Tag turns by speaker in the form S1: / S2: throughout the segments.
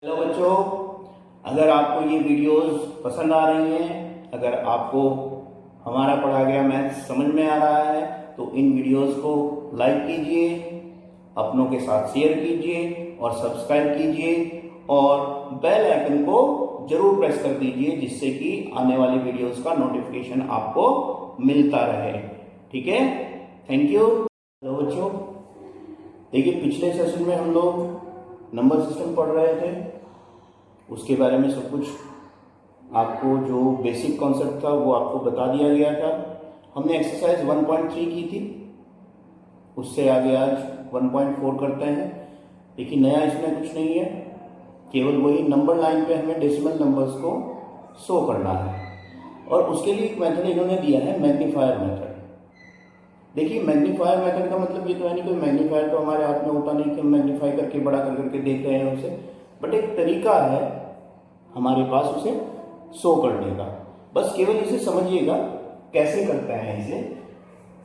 S1: Hello बच्चों, अगर आपको ये वीडियोस पसंद आ रही हैं, अगर आपको हमारा पढ़ा गया मैथ्स समझ में आ रहा है तो इन वीडियोस को लाइक कीजिए, अपनों के साथ शेयर कीजिए और सब्सक्राइब कीजिए और बेल आइकन को जरूर प्रेस कर दीजिए जिससे कि आने वाली वीडियोस का नोटिफिकेशन आपको मिलता रहे। ठीक है, थैंक यू। हेलो बच्चों, देखिए पिछले सेशन में हम लोग नंबर सिस्टम पढ़ रहे थे, उसके बारे में सब कुछ आपको जो बेसिक कॉन्सेप्ट था वो आपको बता दिया गया था। हमने एक्सरसाइज 1.3 की थी, उससे आगे आज 1.4 करते हैं। लेकिन नया इसमें कुछ नहीं है, केवल वही नंबर लाइन पे हमें डेसिमल नंबर्स को शो करना है और उसके लिए एक मेथड इन्होंने दिया है, मैग्नीफायर मेथड। देखिए मैग्नीफायर मेथड का मतलब ये तो है नहीं, कोई मैग्नीफायर तो हमारे हाथ में होता नहीं कि हम मैग्नीफाई करके बड़ा कर करके देख रहे हैं उसे, बट एक तरीका है हमारे पास उसे शो करने का। बस केवल इसे समझिएगा कैसे करते हैं इसे।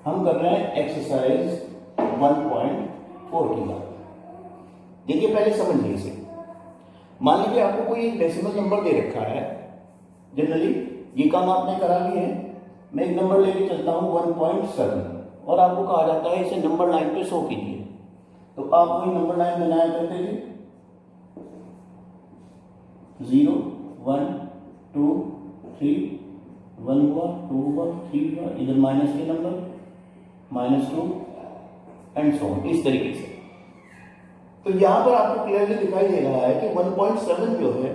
S1: हम कर रहे हैं एक्सरसाइज 1.4 की बात। देखिए पहले समझिए इसे। मान लीजिए आपको कोई एक डेसिमल नंबर दे रखा है, जनरली ये काम आपने करा भी है। मैं एक नंबर लेके चलता हूँ 1.7 और आपको कहा जाता है इसे नंबर लाइन पे शो कीजिए, तो आप वही नंबर लाइन बनाया करते थे, 0 1 2 3, 1 हुआ, 2 हुआ, 3 हुआ, इधर माइनस के नंबर -2 एंड सो ऑन, इस तरीके से। तो यहां पर आपको क्लियरली दिखाई दे रहा है कि 1.7 जो है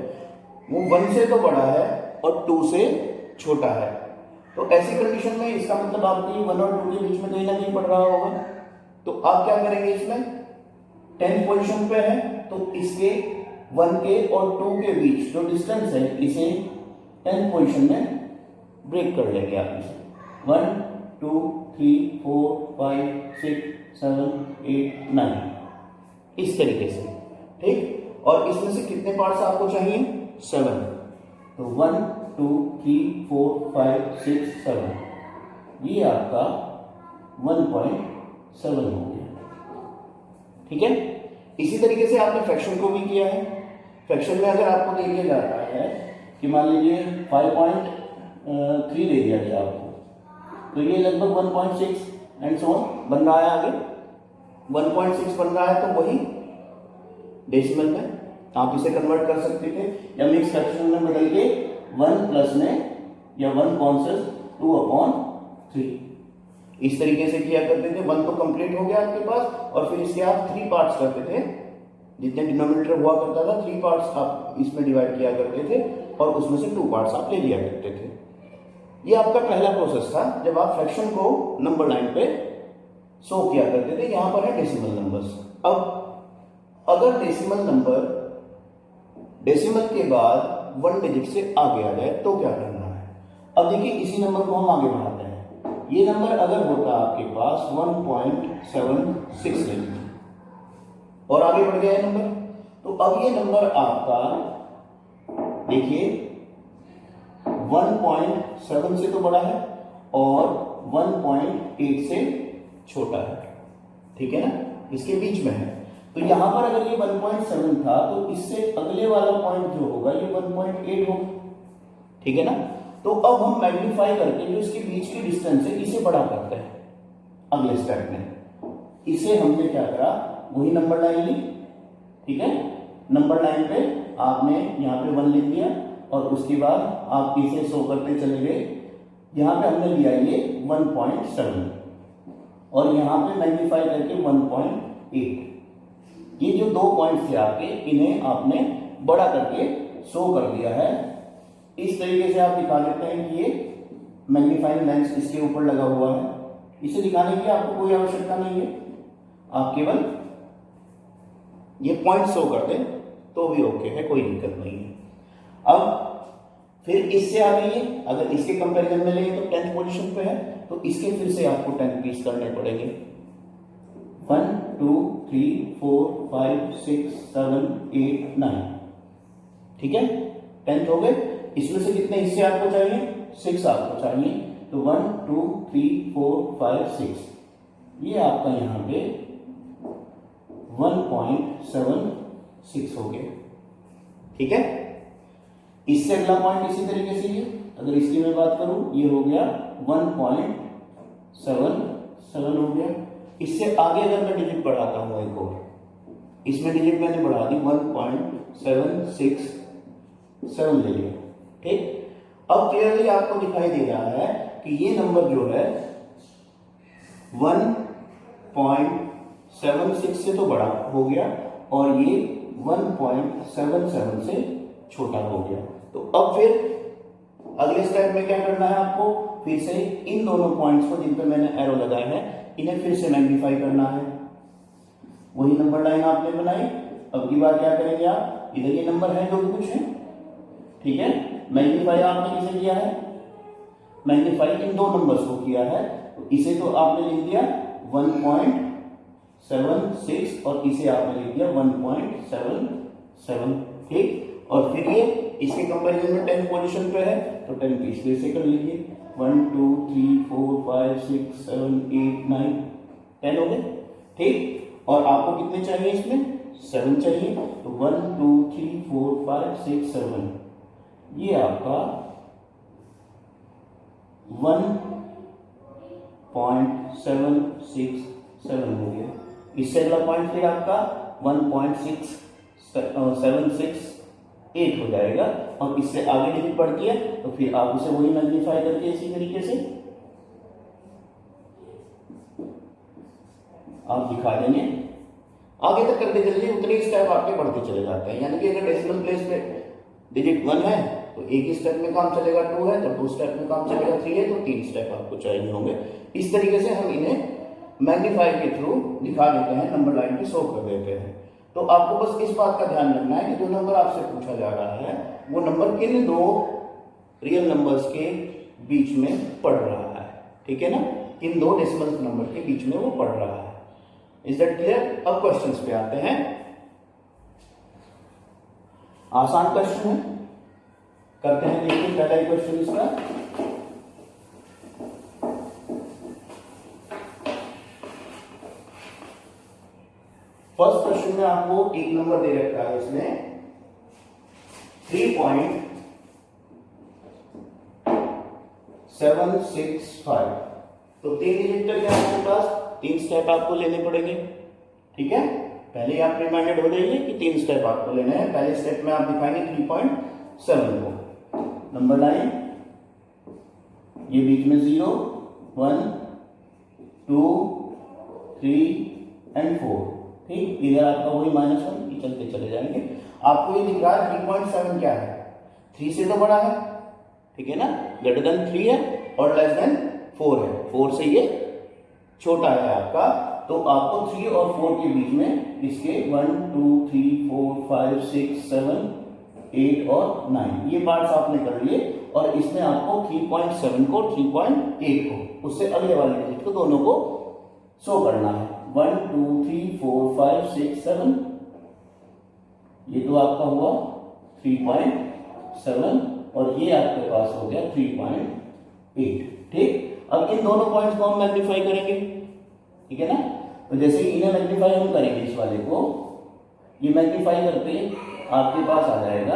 S1: वो 1 से तो बड़ा है और 2 से छोटा है। तो ऐसी कंडीशन में इसका मतलब आपको 1 और 2 के बीच में कहीं ना कहीं पड़ रहा होगा। तो आप क्या करेंगे, इसमें 10th पोजीशन पे है तो इसके 1 के और 2 के बीच जो डिस्टेंस है इसे 10th पोजीशन में ब्रेक कर लेंगे आप इसे। 1 2 3 4 5 6 7 8 9 इस तरीके से, ठीक। और इसमें से कितने पार्ट्स आपको चाहिए, 7। तो 1 2 3 4 5 6 7, ये आपका 1.7 हो गया। ठीक है, इसी तरीके से आपने फ्रैक्शन को भी किया है। फ्रैक्शन में अगर आपको दे दिया जाता है कि मान लीजिए 5.3 दे दिया गया आपको, तो ये लगभग 1.6 एंड सो ऑन बन रहा है। आगे 1.6 बन रहा है तो वही डेसिमल में आप इसे कन्वर्ट कर सकते थे या मिक्स फ्रैक्शन में बदल के 1 प्लस में या 1 कॉन्सेस 2/3 इस तरीके से किया करते थे। 1 तो कंप्लीट हो गया आपके पास और फिर इसके आप 3 पार्ट्स करते थे। जितने डिनोमिनेटर हुआ करता था 3 पार्ट्स आप इसमें डिवाइड किया करते थे और उसमें से 2 पार्ट्स आप ले लिया करते थे। ये आपका पहला प्रोसेस था जब आप फ्रैक्शन को नंबर लाइन पे शो किया करते थे। यहां पर है डेसिमल नंबर्स। अब अगर डेसिमल नंबर डेसिमल के बाद 1 डिजिट से आगे आ जाए तो क्या करना है। अब देखिए इसी नंबर को हम आगे बढ़ाते हैं। ये नंबर अगर होता आपके पास 1.76 और आगे बढ़ गया नंबर, तो अब ये नंबर आपका देखिए 1.7 से तो बड़ा है और 1.8 से छोटा है, ठीक है ना, इसके बीच में है। तो यहां पर अगर ये 1.7 था तो इससे अगले वाला पॉइंट जो होगा ये 1.8 होगा, ठीक है ना। तो अब हम मैग्नीफाई करके जो इसके बीच की डिस्टेंस है इसे बड़ा करते हैं अगले स्टेप में। इसे हमने क्या करा, वही नंबर लाइन ली, ठीक है। नंबर लाइन पे आपने यहाँ पे 1 लिख दिया और उसके बाद आप इसे शो करते चले गए। यहाँ पे हमने लिया ये 1.7 और यहाँ पे मैग्नीफाई करके 1.8। ये जो 2 पॉइंट्स थे आपके, इन्हें आपने बड़ा करके शो कर दिया है। इस तरीके से आप दिखा देते हैं कि ये मैग्नीफाइंग लेंस इसके ऊपर लगा हुआ है। इसे दिखाने की आपको कोई आवश्यकता नहीं है, आप केवल ये पॉइंट शो कर दें तो भी ओके है, कोई दिक्कत नहीं है। अब फिर इससे आगे ये अगर इसके कंपैरिजन में लें तो 10th पोजीशन पे है, तो इसके फिर से आपको 10 पीस करने पड़ेंगे। 1 2 3 4 5 6 7 8 9, ठीक है, 10th हो गए। इसमें से कितने हिस्से आपको चाहिए, 6 आपको चाहिए। तो 1 2 3 4 5 6, ये आपका यहाँ पे 1.76 हो गया। ठीक है। इससे अगला पॉइंट इसी तरीके से ये, अगर इसकी मैं बात करूं, ये हो गया 1.77 हो गया। इससे आगे अगर मैं डिजिट बढ़ाता हूं एक और, इसमें डिजिट मैंने बढ़ा दी 1.767 ले लिया, ठीक। अब क्लियरली आपको दिखाई दे रहा है कि ये नंबर जो है 1.76 से तो बड़ा हो गया और ये 1.77 से छोटा हो गया। तो अब फिर अगले स्टेप में क्या करना है आपको, फिर से इन दोनों पॉइंट्स को जिन पर मैंने एरो लगाया है इन्हें फिर से मैग्नीफाई करना है। वही नंबर लाइन आपने बनाई। अब की बार क्या करेंगे आप, इधर ये नंबर है जो भी कुछ है, ठीक है। मैग्नीफाई आपने किसे किया है, मैग्नीफाई इन दो नंबर्स को किया है। तो इसे तो आपने लिख दिया 1.76 और इसे आपने लिख दिया 1.77, ठीक। और फिर ये इसके कंपैरिजन में 10 पोजीशन पे है तो 10 की स्पेस से कर लीजिए। 1 2 3 4 5 6 7 8 9 10 हो गए, ठीक। और आपको कितने चाहिए, इसमें 7 चाहिए। तो 1 2 3 4 5 6 7, ये आपका 1.767 हो गया। इससे अगला पॉइंट फिर आपका 1.768 हो जाएगा। और इससे आगे डिजिट बढ़ती है तो फिर आप उसे वही मैग्नीफाई करके इसी तरीके से आप दिखा देंगे। आगे तक करते चलिए, उतने स्टेप आपके बढ़ते चले जाते हैं। यानी कि अगर डेसिमल प्लेस पे डिजिट 1 है तो एक ही स्टेप में काम चलेगा, 2 है तो 2 स्टेप में काम चलेगा, 3 है तो 3 स्टेप आपको चाहिए होंगे। इस तरीके से हम इन्हें मैग्नीफाई के थ्रू दिखा देते हैं, नंबर लाइन पे शो कर देते हैं। तो आपको बस इस बात का ध्यान रखना है कि जो नंबर आपसे पूछा जा रहा है वो नंबर किन दो रियल नंबर्स के बीच में पड़ रहा है, ठीक है ना। किन दो डेसिमल नंबर के बीच में वो पड़ रहा है। Is that clear. अब क्वेश्चंस पे आते हैं। आसान क्वेश्चन है, करते हैं, देखिए पहला ही क्वेश्चन इसका। फर्स्ट क्वेश्चन में आपको एक नंबर दे रखा है, इसमें 3.765। तो 3 डिजिट तक है आपके पास, 3 स्टेप आपको लेने पड़ेंगे, ठीक है। पहले आप रिमाइंडेड हो जाइए कि 3 स्टेप आपको लेने हैं। पहले स्टेप में आप दिखाएंगे 3.7 को, नंबर लाइन ये बीच में 0 1 2 3 एंड 4, ठीक। इधर आपका वही -1 चलते चले जाएंगे। आपको ये दिख रहा है 3.7 क्या है, 3 से तो बड़ा है, ठीक है ना, ग्रेटर देन 3 है और लेस देन 4 है, 4 से ये छोटा है आपका। तो आपको 3 और 4 के बीच में इसके 1 2 3 4 5 6 7 8 और 9 ये पार्ट्स आपने कर लिए। और इसमें आपको 3.7 को 3.8 को उससे अगले वाले डिजिट को दोनों को शो करना है। 1 2 3 4 5 6 7, ये तो आपका हुआ 3.7 और ये आपके पास हो गया 3.8, ठीक। अब इन दोनों पॉइंट्स को हम मैग्नीफाई करेंगे, ठीक है ना। तो जैसे इन्हें मैग्नीफाई हम करेंगे, इस वाले को ये मैग्नीफाई करते आपके पास आ जाएगा,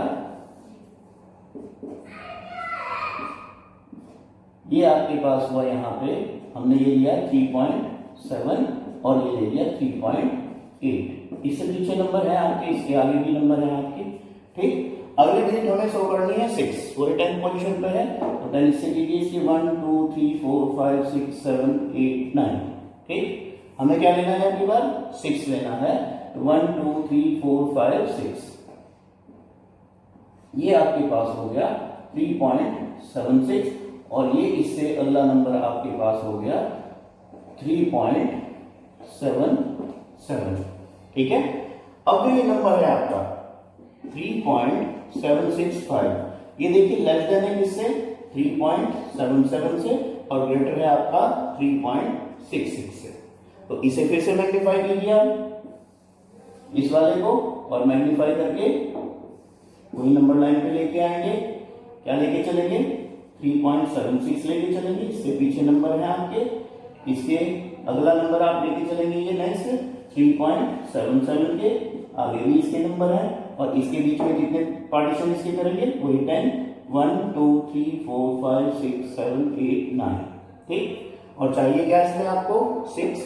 S1: ये आपके पास हुआ, यहाँ पे हमने ये लिया 3.7 और ये ले लिया 3.8। इससे पीछे नंबर है आपके, इसके आगे भी नंबर है आपके, ठीक। अगले डिजिट हमें शो करनी है 6, वो 10 पोजीशन पे है। तो 10 इससे लीजिए, इसकी 1 2 3 4 5 6 7 8 9, ठीक। हमें क्या लेना है अगली बार, 6 लेना है। 1 2 3 4 5 6, ये आपके पास हो गया 3.76 और ये इससे अगला नंबर आपके पास हो गया 3.77, ठीक है। अब ये नंबर है आपका 3.765, ये देखिए लेस देन है किससे, 3.77 से और ग्रेटर है आपका 3.66 से। तो इसे फिर से मैग्नीफाई कीजिए इस वाले को और मैग्नीफाई करके वही नंबर लाइन पे लेके आएंगे। क्या लेके चलेंगे, 3.76 लेके चलेंगे। इसके पीछे नंबर है आपके, इसके अगला नंबर आप लेके चलेंगे ये नेक्स्ट 3.77 के, आगे भी इसके नंबर है और इसके बीच में जितने पार्टीशन इसके करेंगे वही 10, 1 2 3 4 5 6 7 8 9, ठीक। और चाहिए क्या इसमें आपको 6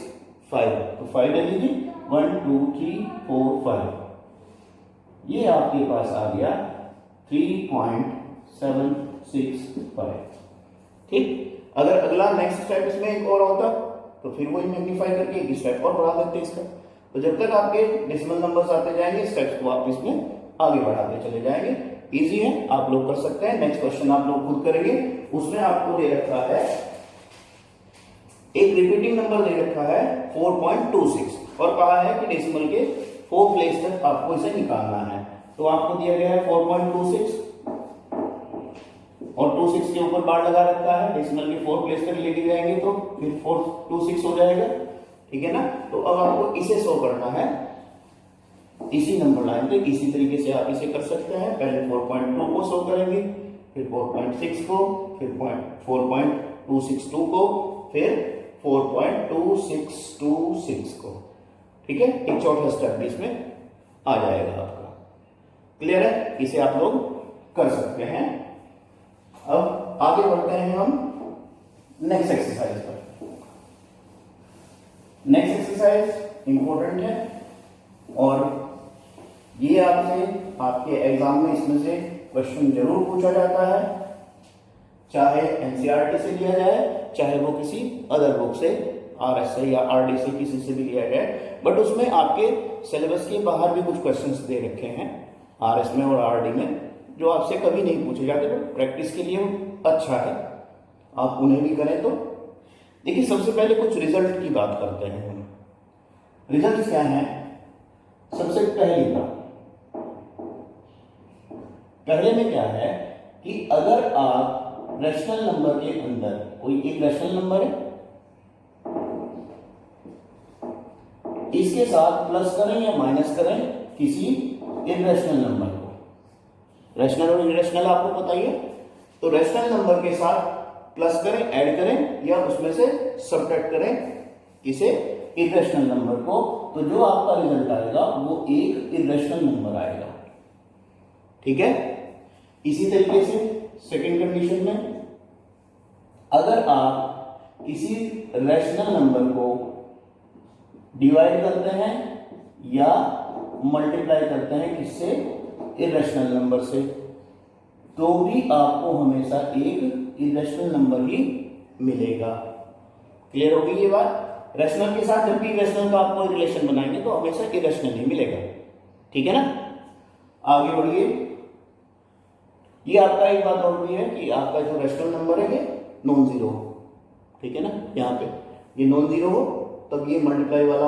S1: 5, तो 5 ले लीजिए, 1 2 3 4 5, ये आपके पास आ गया 3.765, ठीक। अगर अगला नेक्स्ट स्टेप इसमें एक और होता तो फिर वही मैग्नीफाई करके एक स्टेप और बढ़ा देते इसका। तो जब तक आपके डेसिमल नंबर्स आते जाएंगे स्टेप्स को आप इसमें आगे बढ़ाते चले जाएंगे। इजी है, आप लोग कर सकते हैं। नेक्स्ट क्वेश्चन आप लोग खुद करेंगे। उसमें आपको दे रखा है एक रिपीटिंग नंबर दे रखा है 4.26 और कहा है कि डेसिमल के 4 प्लेस तक आपको इसे निकालना है। तो आपको दिया गया है 4.26 और 26 के ऊपर बार लगा रखा है, डेसिमल के 4 प्लेस तक लेके जाएंगे तो फिर 426 हो जाएगा, ठीक है ना। तो अब आपको इसे शो करना है इसी नंबर लाइन पे। इसी तरीके से आप इसे कर सकते हैं। पहले 4.2 को शो करेंगे, फिर 4.6 को, फिर 4.262 को, फिर 4.2626 को, ठीक है। एक चौथा स्टेप भी इसमें आ जाएगा आपका। क्लियर है, इसे आप लोग कर सकते हैं। अब आगे बढ़ते हैं हम नेक्स्ट एक्सरसाइज पर। नेक्स्ट एक्सरसाइज इंपॉर्टेंट है और ये आपसे आपके एग्जाम में इसमें से क्वेश्चन जरूर पूछा जाता है, चाहे एनसीईआरटी से लिया जाए, चाहे वो किसी अदर बुक से, आरएस से या आरडी से, किसी से भी लिया जाए। बट उसमें आपके सिलेबस के बाहर भी कुछ क्वेश्चंस दे रखे हैं आरएस में और आरडी में, जो आपसे कभी नहीं पूछे जाते, बट प्रैक्टिस के लिए अच्छा है, आप उन्हें भी करें। तो देखिए, सबसे पहले कुछ रिजल्ट की बात करते हैं हम। रिजल्ट क्या है? सबसे पहली बात, पहले में क्या है कि अगर आप रैशनल नंबर के अंदर कोई एक रैशनल नंबर है, इसके साथ प्लस करें या माइनस करें किसी इररेशनल नंबर को, रैशनल और इररेशनल आपको पता ही है, तो रैशनल नंबर के साथ प्लस करें, ऐड करें या उसमें से सबट्रैक्ट करें किसे इररेशनल नंबर को, तो जो आपका रिजल्ट आएगा वो एक इररेशनल नंबर आएगा, ठीक है। इसी तरीके से सेकंड कंडीशन में अगर आप किसी रैशनल नंबर को डिवाइड करते हैं या मल्टीप्लाई करते हैं किससे, इररेशनल नंबर से, तो भी आपको हमेशा एक इररेशनल नंबर ही मिलेगा। क्लियर होगी ये बात? रैशनल के साथ जब भी इररेशनल का आपको रिलेशन बनाएंगे तो हमेशा इररेशनल ही मिलेगा, ठीक है ना। आगे बढ़िए। ये आपका एक बात और भी है कि आपका जो रैशनल नंबर है ये नॉन जीरो, ठीक है ना। यहाँ पे ये नॉन जीरो हो तब ये मल्टीप्लाई वाला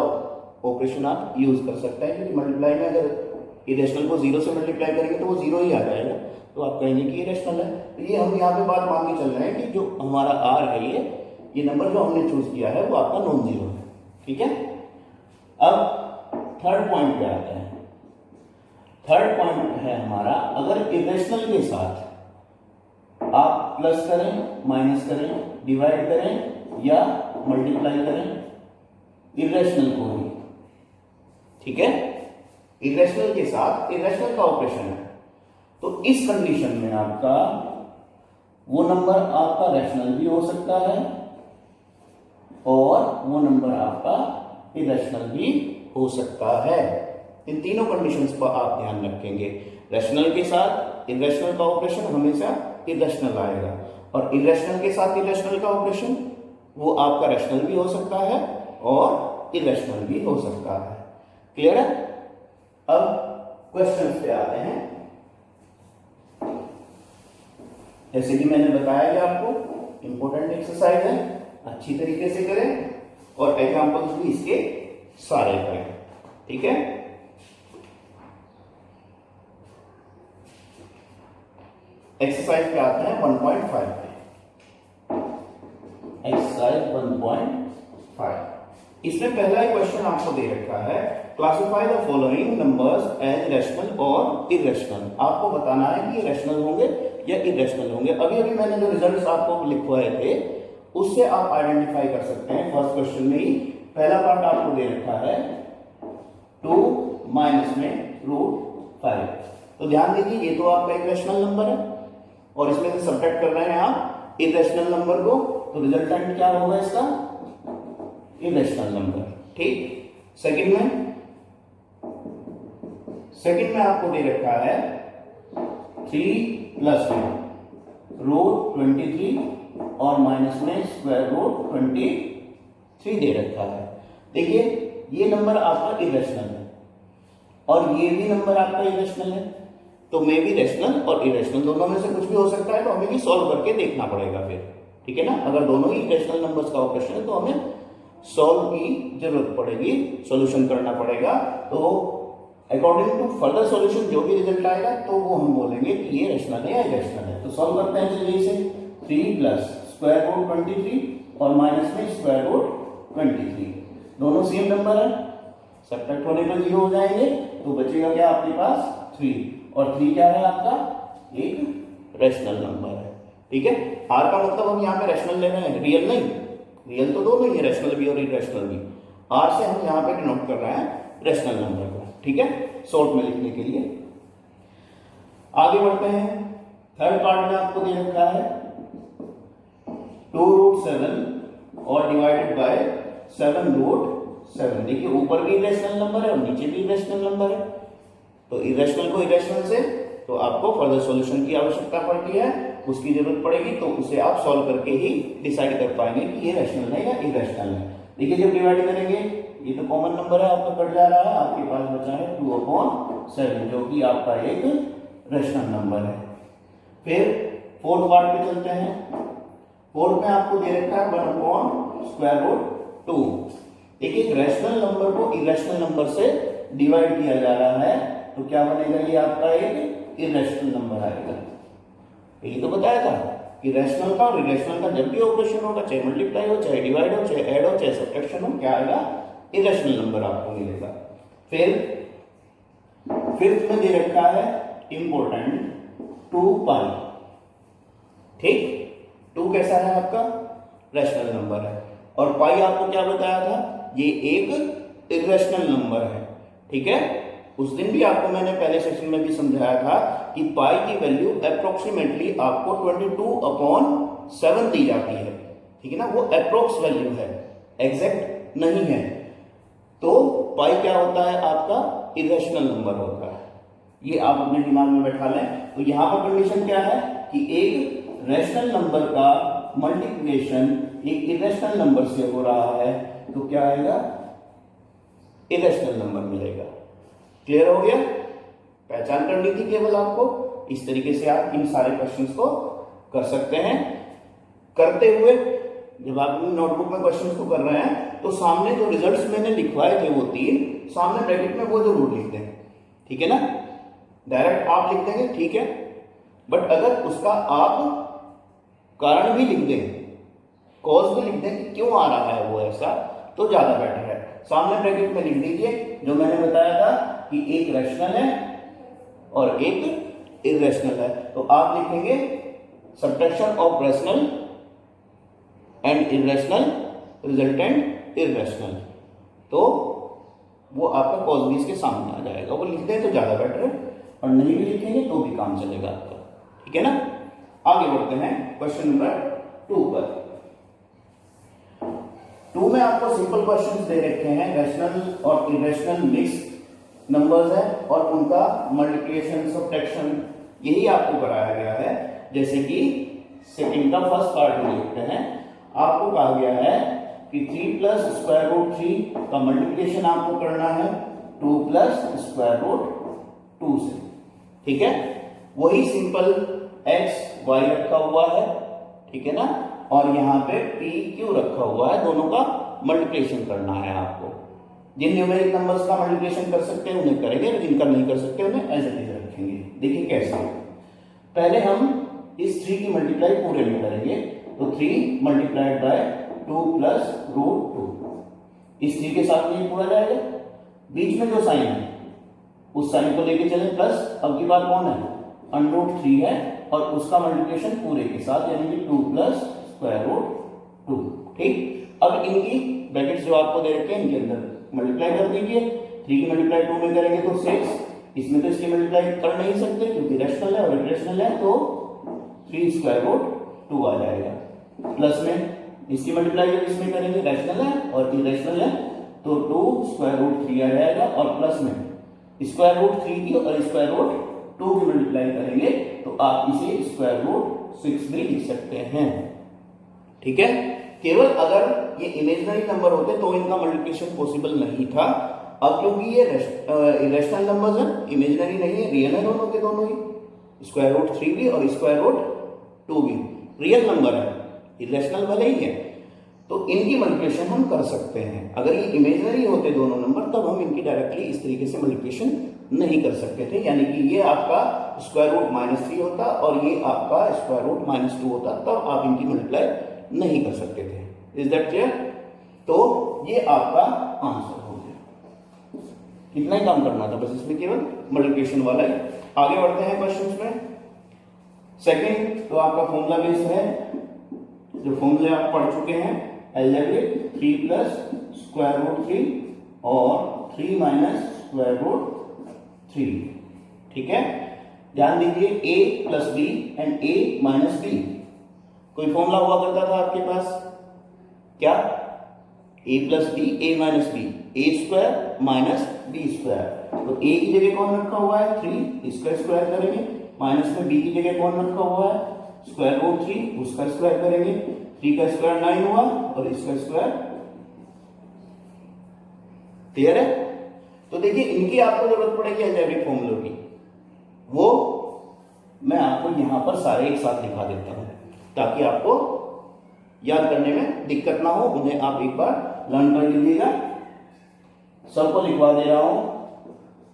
S1: ऑपरेशन आप यूज कर सकते हैं, क्योंकि मल्टीप्लाई में अगर इरेशनल को जीरो से मल्टीप्लाई करेंगे तो वो जीरो ही आ जाएगा, तो आप कहेंगे कि इरेशनल है। तो ये हम यहाँ पे बात मान के चल रहे हैं कि जो हमारा आर है ये नंबर जो हमने चूज किया है वो आपका नॉन जीरो है, ठीक है। अब थर्ड पॉइंट पे आते हैं। थर्ड पॉइंट है हमारा, अगर इरेशनल के साथ आप प्लस करें, माइनस करें, डिवाइड करें या मल्टीप्लाई करें इरेशनल को ही, ठीक है। इरेशनल के साथ इरेशनल का ऑपरेशन है, तो इस कंडीशन में आपका वो नंबर आपका रैशनल भी हो सकता है और वो नंबर आपका इरेशनल भी हो सकता है। इन तीनों कंडीशंस पर आप ध्यान रखेंगे। रैशनल के साथ इरेशनल का ऑपरेशन हमेशा इरेशनल आएगा और इरेशनल के साथ इरेशनल का ऑपरेशन वो आपका रैशनल भी हो सकता है और इरेशनल भी हो सकता है। क्लियर है? अब क्वेश्चंस पे आते हैं। जैसे कि मैंने बताया कि आपको इंपॉर्टेंट एक्सरसाइज है, अच्छी तरीके से करें और एग्जांपल्स भी इसके सारे करें, ठीक है। एक्सरसाइज पे आते हैं 1.5 पे। एक्सरसाइज 1.5, इसमें पहला ही क्वेश्चन आपको दे रखा है, classify the following numbers as rational और इरेशनल। आपको बताना है कि ये रैशनल होंगे या इरेशनल होंगे। अभी अभी मैंने जो रिजल्ट्स आपको लिखवाए थे उससे आप आइडेंटिफाई कर सकते हैं। फर्स्ट क्वेश्चन में ही पहला पार्ट आपको दे रखा है 2 माइनस में रूट 5। तो ध्यान दीजिए ये तो आपका एक रैशनल नंबर है और इसमें से सब्ट्रैक्ट कर रहे हैं आप इरेशनल नंबर को, तो रिजल्टेंट क्या होगा इसका? Irrational number. ठीक। सेकंड में आपको दे रखा है 3 + 1√23 और माइनस में √23 दे रखा है। देखिए ये नंबर आपका इरेशनल है और ये भी नंबर आपका इरेशनल है, तो मे बी रैशनल और इरेशनल दोनों में से कुछ भी हो सकता है, तो हमें भी सॉल्व करके देखना पड़ेगा फिर। ठीक है ना, अगर दोनों ही इरेशनल नंबर्स का क्वेश्चन है तो हमें सॉल्व की जरूरत पड़ेगी, सॉल्यूशन करना पड़ेगा। तो अकॉर्डिंग टू फर्दर सॉल्यूशन जो भी रिजल्ट आएगा तो वो हम बोलेंगे कि ये रैशनल है या इरेशनल है। तो सॉल्व करते हैं चलिए इसे। 3 + √23 और माइनस में √23 दोनों सेम नंबर है, सब्ट्रैक्ट होने पर 0 हो जाएंगे, तो बचेगा क्या आपके पास 3, और 3 क्या है आपका? एक रैशनल नंबर है। ठीक है, आर का मतलब हम यहाँ पे रैशनल ले रहे हैं, रियल नहीं। रियल तो दोनों ही है, रैशनल भी और इरेशनल भी। आर से हम यहाँ पे डिनोट कर रहे हैं रैशनल नंबर को। ठीक है, शॉर्ट में लिखने के लिए। आगे बढ़ते हैं। थर्ड पार्ट में आपको दे रखा है 2√7 और डिवाइडेड बाय 7√7। देखिए ऊपर भी इरेशनल नंबर है और नीचे भी इरेशनल नंबर है, तो इरेशनल को इरेशनल से तो आपको फर्दर सॉल्यूशन की आवश्यकता पड़ती है, उसकी जरूरत पड़ेगी, तो उसे आप सॉल्व करके ही डिसाइड कर पाएंगे कि ये रैशनल है या इरेशनल है। देखिए जब डिवाइड करेंगे, ये तो कॉमन नंबर है आपका कट जा रहा है, आपके पास बचा है 2/7 जो कि आपका एक रैशनल नंबर है। फिर फोर्थ पार्ट पे चलते हैं। फोर्थ में आपको दे रखा है 1/√2। देखिए एक रैशनल नंबर को इरेशनल नंबर से डिवाइड किया जा रहा है, तो क्या बनेगा? ये आपका एक इरेशनल नंबर आएगा। यही तो बताया था कि रैशनल का और इरेशनल का जब भी ऑपरेशन होगा, चाहे मल्टीप्लाई हो, चाहे डिवाइड हो, चाहे ऐड हो, चाहे सब्ट्रैक्शन हो, क्या आएगा? इरेशनल नंबर आपको मिलेगा। फिर फिफ्थ में दे रखा है इंपॉर्टेंट 2π। ठीक, 2 कैसा है आपका? रैशनल नंबर है, और पाई आपको क्या बताया था? ये एक इरेशनल नंबर है। ठीक है, उस दिन भी आपको मैंने पहले सेक्शन में भी समझाया था कि पाई की वैल्यू अप्रोक्सीमेटली आपको 22/7 दी जाती है। ठीक है ना, वो अप्रोक्स वैल्यू है, एग्जैक्ट नहीं है। तो पाई क्या होता है? आपका इरेशनल नंबर होता है। ये आप अपने दिमाग में बैठा लें। तो यहां पर कंडीशन क्या है कि एक रैशनल नंबर का मल्टीप्लिकेशन एक इरेशनल नंबर से हो रहा है, तो क्या आएगा? इरेशनल नंबर मिलेगा। क्लियर हो गया? पहचान करनी थी केवल आपको। इस तरीके से आप इन सारे क्वेश्चंस को कर सकते हैं। करते हुए जब आप नोटबुक में क्वेश्चंस को कर रहे हैं तो सामने जो रिजल्ट्स मैंने लिखवाए थे वो 3, सामने ब्रैकेट में वो जरूर लिख दें। ठीक है ना, डायरेक्ट आप लिख देंगे ठीक है, बट अगर उसका आप कारण भी लिख दें, कॉज भी लिख दें कि क्यों आ रहा है वो ऐसा, तो ज्यादा बेटर है। सामने ब्रैकेट में लिख दीजिए जो मैंने बताया था कि एक रैशनल है और एक इरेशनल है, तो आप लिखेंगे subtraction of rational and irrational resultant irrational, तो वो आपका कॉज भी इसके सामने आ जाएगा। वो लिख दें तो ज्यादा बेटर है, और नहीं भी लिखेंगे तो भी काम चलेगा आपका। ठीक है ना, आगे बढ़ते हैं क्वेश्चन नंबर 2 पर। 2 में आपको सिंपल क्वेश्चंस दे रखे हैं, रैशनल और इरेशनल मिक्स नंबर्स है और उनका मल्टीप्लिकेशन सब्ट्रैक्शन यही आपको कराया गया है। जैसे कि सेकंड का फर्स्ट पार्ट में लिखते हैं, आपको कहा गया है कि 3 + √3 का मल्टीप्लिकेशन आपको करना है 2 + √2 से। ठीक है, वही सिंपल x y रखा हुआ है। ठीक है ना, और यहाँ पे p q रखा हुआ है, दोनों का मल्टीप्लिकेशन करना है आपको। जिन न्यूमेरिक नंबर्स का मल्टीप्लिकेशन कर सकते हैं उन्हें करेंगे, जिनका नहीं कर सकते उन्हें एज इट इज रखेंगे। देखिए कैसे, पहले हम इस 3 की मल्टीप्लाई पूरे में करेंगे, तो 3 × 2 + √2, इस 3 के साथ में पूरा जाएगा। बीच में जो साइन है उस साइन को लेके चले प्लस, अब की बात कौन है? √3 है, और उसका मल्टीप्लिकेशन पूरे के साथ, यानी कि 2 + √2। ठीक, अब इनकी ब्रैकेट्स जो आपको दे रखे हैं इनके अंदर मल्टीप्लाई कर दीजिए। 3 की मल्टीप्लाई 2 में करेंगे तो 6, इसमें तो इसकी मल्टीप्लाई कर नहीं सकते क्योंकि रैशनल है, और इरेशनल है तो 3 स्क्वायर रूट 2 आ जाएगा। प्लस में इसकी मल्टीप्लाई जब इसमें करेंगे, रैशनल है और इरेशनल है तो 2 स्क्वायर रूट 3 आ जाएगा, और प्लस में स्क्वायर रूट 3 की और स्क्वायर रूट 2 की मल्टीप्लाई करेंगे तो आप इसे स्क्वायर रूट 6 भी लिख सकते हैं। ठीक है, केवल अगर ये इमेजिनरी नंबर होते तो इनका मल्टीप्लिकेशन पॉसिबल नहीं था। अब क्योंकि ये इरेशनल नंबर्स हैं, इमेजिनरी नहीं है, रियल है दोनों के दोनों ही, स्क्वायर रूट 3 भी और स्क्वायर रूट 2 भी रियल नंबर है, इरेशनल भले ही है, तो इनकी मल्टीप्लिकेशन हम कर सकते हैं। अगर ये इमेजिनरी होते दोनों नंबर तब हम इनकी डायरेक्टली इस तरीके से मल्टीप्लिकेशन नहीं कर सकते थे, यानी कि ये आपका स्क्वायर रूट -3 होता और ये आपका स्क्वायर रूट -2 होता, तब आप इनकी मल्टीप्लाई नहीं कर सकते थे। Is that clear? तो ये आपका आंसर हो गया। इतना ही काम करना था बस इसमें, केवल मल्टीप्लिकेशन वाला है। आगे बढ़ते हैं क्वेश्चंस में। सेकंड तो आपका फॉर्मूला बेस्ड है, जो फॉर्मूले आप पढ़ चुके हैं, अलजेब्रिक 3 प्लस स्क्वायर रूट 3 और 3 माइनस स्क्वायर रूट 3। ठीक है, ध्यान दीजिए a plus b and a minus b, कोई फॉर्मूला हुआ करता था आपके पास क्या? a plus b, a minus B, A square minus b square. तो a की जगह कौन रखा हुआ है? 3, इसका स्क्वायर करेंगे, माइनस में b की जगह कौन रखा हुआ है? स्क्वायर रूट 3, उसका स्क्वायर करेंगे, 3 का स्क्वायर 9 हुआ और इसका स्क्वायर। क्लियर है? तो देखिए इनकी आपको जरूरत पड़ेगी अलजेब्रिक फॉर्मूलों की, वो मैं आपको यहां पर सारे एक साथ दिखा देता हूं ताकि आपको याद करने में दिक्कत ना हो, उन्हें आप एक बार लर्न कर लीजिएगा। सबको लिखवा दे रहा हूं,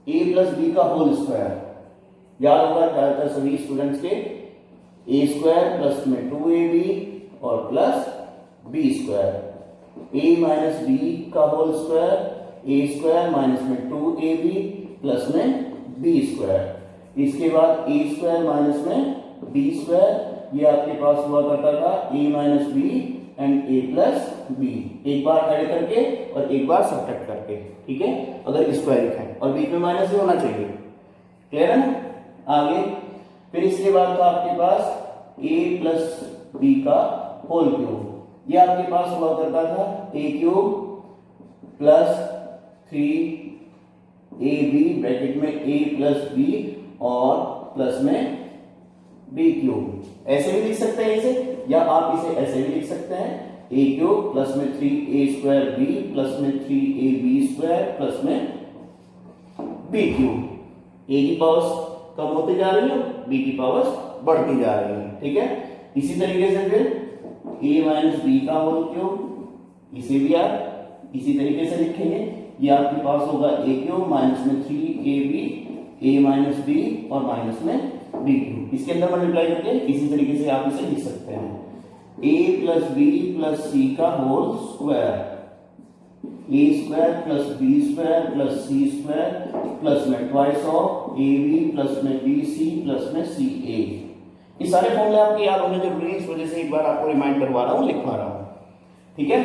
S1: a प्लस बी का होल स्क्वायर, याद होगा ज्यादातर सभी स्टूडेंट्स के, ए स्क्वायर प्लस में 2ab और plus B square, a minus b का whole square, a square minus में 2ab प्लस में बी स्क्वायर। इसके बाद ए स्क्वायर माइनस में बी स्क्वायर, ये आपके पास हुआ करता था a minus b and a plus b, एक बार ऐड करके और एक बार सब्ट्रैक्ट करके। ठीक है, अगर स्क्वायर लिखें और बीच में माइनस ही होना चाहिए। क्लियर है ना? आगे फिर इसके बाद था आपके पास a प्लस बी का होल क्यूब, ये आपके पास हुआ करता था a cube plus 3ab bracket में a प्लस बी और प्लस में b क्यूब। ऐसे भी लिख सकते हैं इसे, या आप इसे ऐसे भी लिख सकते हैं, a क्यूब प्लस में 3a स्क्वायर b प्लस में 3ab स्क्वायर प्लस में b क्यूब। a की पावर्स कम होती जा रही है, b की पावर्स बढ़ती जा रही है। ठीक है, इसी तरीके से फिर a माइनस बी का होल क्यूब, इसे भी आप इसी तरीके से लिखेंगे, ये आपके पास होगा a क्यूब माइनस में 3ab, a माइनस बी और माइनस में b क्यूब। इसके अंदर मल्टीप्लाई करके इसी तरीके से आप इसे लिख सकते हैं, a plus B plus C का whole square, a square plus B square plus C square plus में twice of A B plus में बी सी प्लस में सी ए। ये सारे फॉर्मूले आपके याद होने जरूरी है, इस वजह से एक बार आपको रिमाइंड करवा रहा हूँ, लिखवा रहा हूँ। ठीक है,